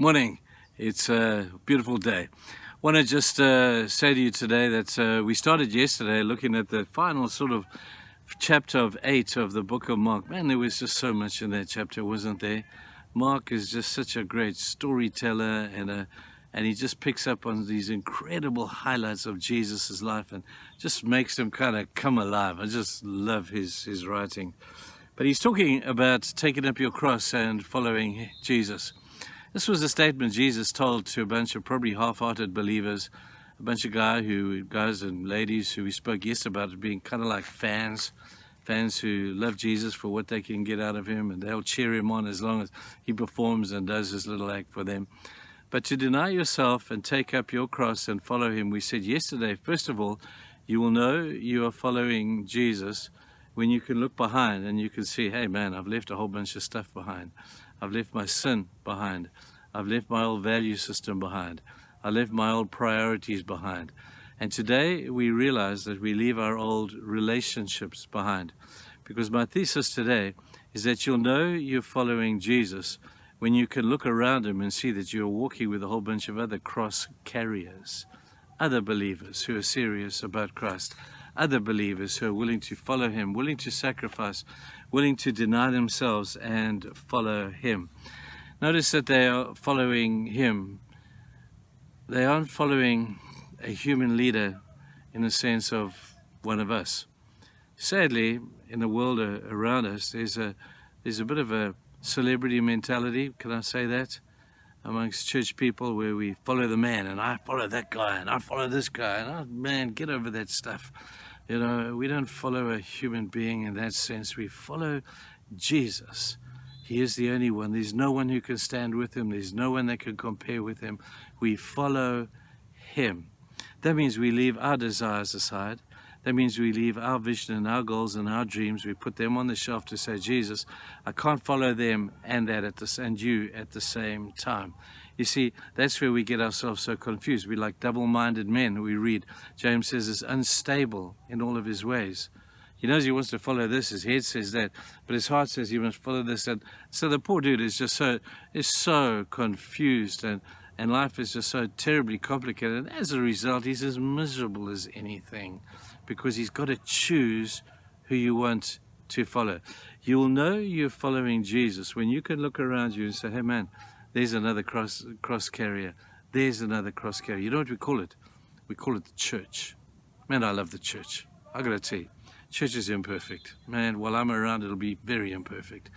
Morning. It's a beautiful day. Want to just say to you today that we started yesterday looking at the final sort of chapter of 8 of the book of Mark. Man, there was just so much in that chapter, wasn't there? Mark is just such a great storyteller, and he just picks up on these incredible highlights of Jesus's life and just makes them kind of come alive. I just love his writing. But he's talking about taking up your cross and following Jesus. This was a statement Jesus told to a bunch of probably half-hearted believers, a bunch of guys and ladies who we spoke yesterday about being kind of like fans who love Jesus for what they can get out of him, and they'll cheer him on as long as he performs and does his little act for them. But to deny yourself and take up your cross and follow him, we said yesterday, first of all, you will know you are following Jesus when you can look behind and you can see, hey man, I've left a whole bunch of stuff behind. I've left my sin behind. I've left my old value system behind. I left my old priorities behind. And today we realize that we leave our old relationships behind. Because my thesis today is that you'll know you're following Jesus when you can look around him and see that you're walking with a whole bunch of other cross carriers, other believers who are serious about Christ, other believers who are willing to follow him, willing to sacrifice, willing to deny themselves and follow him. Notice that they are following him. They aren't following a human leader in the sense of one of us. Sadly, in the world around us, there's a bit of a celebrity mentality, can I say that, amongst church people, where we follow the man, and I follow that guy, and I follow this guy, and oh man, get over that stuff. You know, we don't follow a human being in that sense. We follow Jesus. He is the only one. There's no one who can stand with him. There's no one that can compare with him. We follow him. That means we leave our desires aside. That means we leave our vision and our goals and our dreams. We put them on the shelf to say, Jesus, I can't follow them and you at the same time. You see, that's where we get ourselves so confused. We're like double-minded men. We read, James says, is unstable in all of his ways. He knows he wants to follow this. His head says that, but his heart says he must follow this. And so the poor dude is just so confused, and life is just so terribly complicated. And as a result, he's as miserable as anything, because he's got to choose who you want to follow. You'll know you're following Jesus when you can look around you and say, hey man, there's another cross carrier. There's another cross carrier. You know what we call it? We call it the church. Man, I love the church. I got to tell you, church is imperfect. Man, while I'm around, it'll be very imperfect.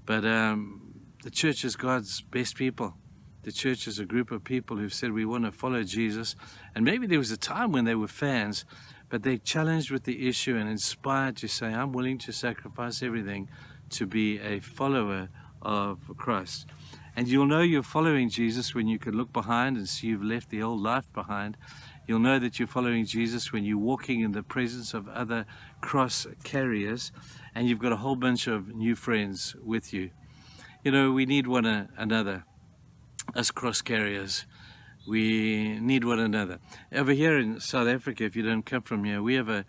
But the church is God's best people. The church is a group of people who've said we want to follow Jesus. And maybe there was a time when they were fans, but they challenged with the issue and inspired to say, I'm willing to sacrifice everything to be a follower of Christ. And you'll know you're following Jesus when you can look behind and see you've left the old life behind. You'll know that you're following Jesus when you're walking in the presence of other cross carriers and you've got a whole bunch of new friends with you. You know, we need one another, us cross carriers. We need one another. Over here in South Africa, if you don't come from here, we have a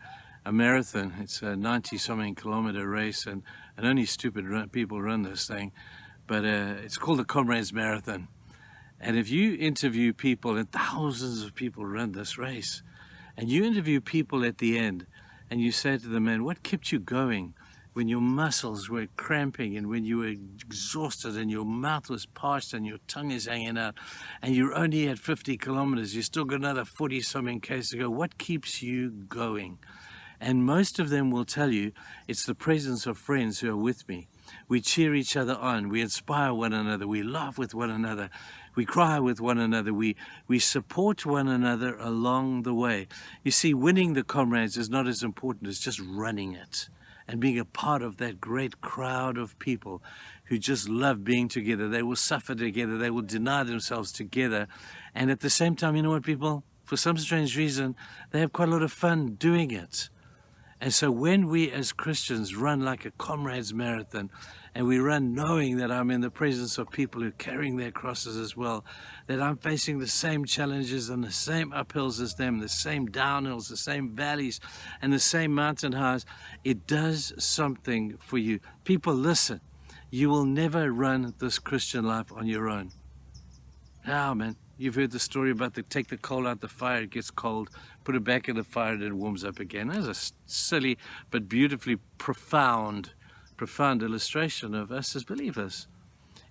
marathon. It's a 90-something kilometer race, and only stupid people run this thing. But it's called the Comrades Marathon. And if you interview people, and thousands of people run this race, and you interview people at the end, and you say to them, man, what kept you going when your muscles were cramping and when you were exhausted and your mouth was parched and your tongue is hanging out and you're only at 50 kilometers, you still got another 40-something k's to go. What keeps you going? And most of them will tell you it's the presence of friends who are with me. We cheer each other on. We inspire one another. We laugh with one another. We cry with one another. We support one another along the way. You see, winning the Comrades is not as important as just running it and being a part of that great crowd of people who just love being together. They will suffer together. They will deny themselves together. And at the same time, you know what, people? For some strange reason, they have quite a lot of fun doing it. And so when we as Christians run like a Comrades Marathon, and we run knowing that I'm in the presence of people who are carrying their crosses as well, that I'm facing the same challenges and the same uphills as them, the same downhills, the same valleys, and the same mountain highs, it does something for you. People, listen, you will never run this Christian life on your own. Now, man, you've heard the story about take the coal out the fire, it gets cold, put it back in the fire and it warms up again. That's a silly but beautifully profound illustration of us as believers.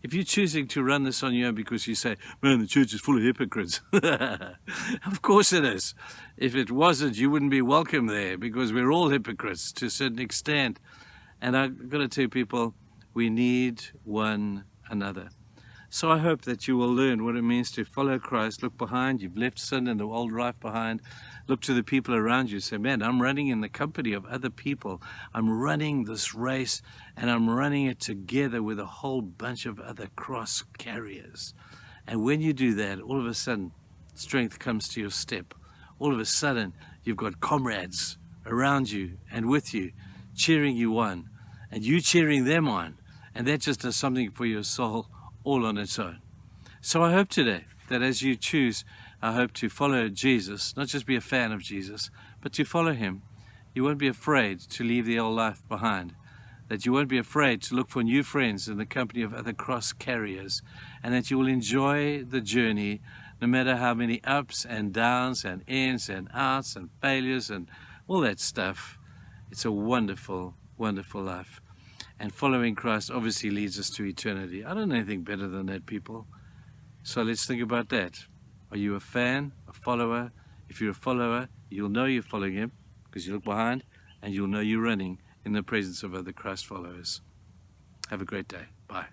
If you're choosing to run this on your own because you say, man, the church is full of hypocrites. Of course it is. If it wasn't, you wouldn't be welcome there, because we're all hypocrites to a certain extent. And I've got to tell people, we need one another. So I hope that you will learn what it means to follow Christ. Look behind. You've left sin and the old life behind. Look to the people around you. Say, man, I'm running in the company of other people. I'm running this race, and I'm running it together with a whole bunch of other cross carriers. And when you do that, all of a sudden, strength comes to your step. All of a sudden, you've got comrades around you and with you, cheering you on, and you cheering them on. And that just does something for your soul all on its own. So I hope today that as you choose, I hope to follow Jesus, not just be a fan of Jesus, but to follow him. You won't be afraid to leave the old life behind, that you won't be afraid to look for new friends in the company of other cross carriers, and that you will enjoy the journey no matter how many ups and downs and ins and outs and failures and all that stuff. It's a wonderful, wonderful life. And following Christ obviously leads us to eternity. I don't know anything better than that, people. So let's think about that. Are you a fan, a follower? If you're a follower, you'll know you're following him because you look behind, and you'll know you're running in the presence of other Christ followers. Have a great day. Bye.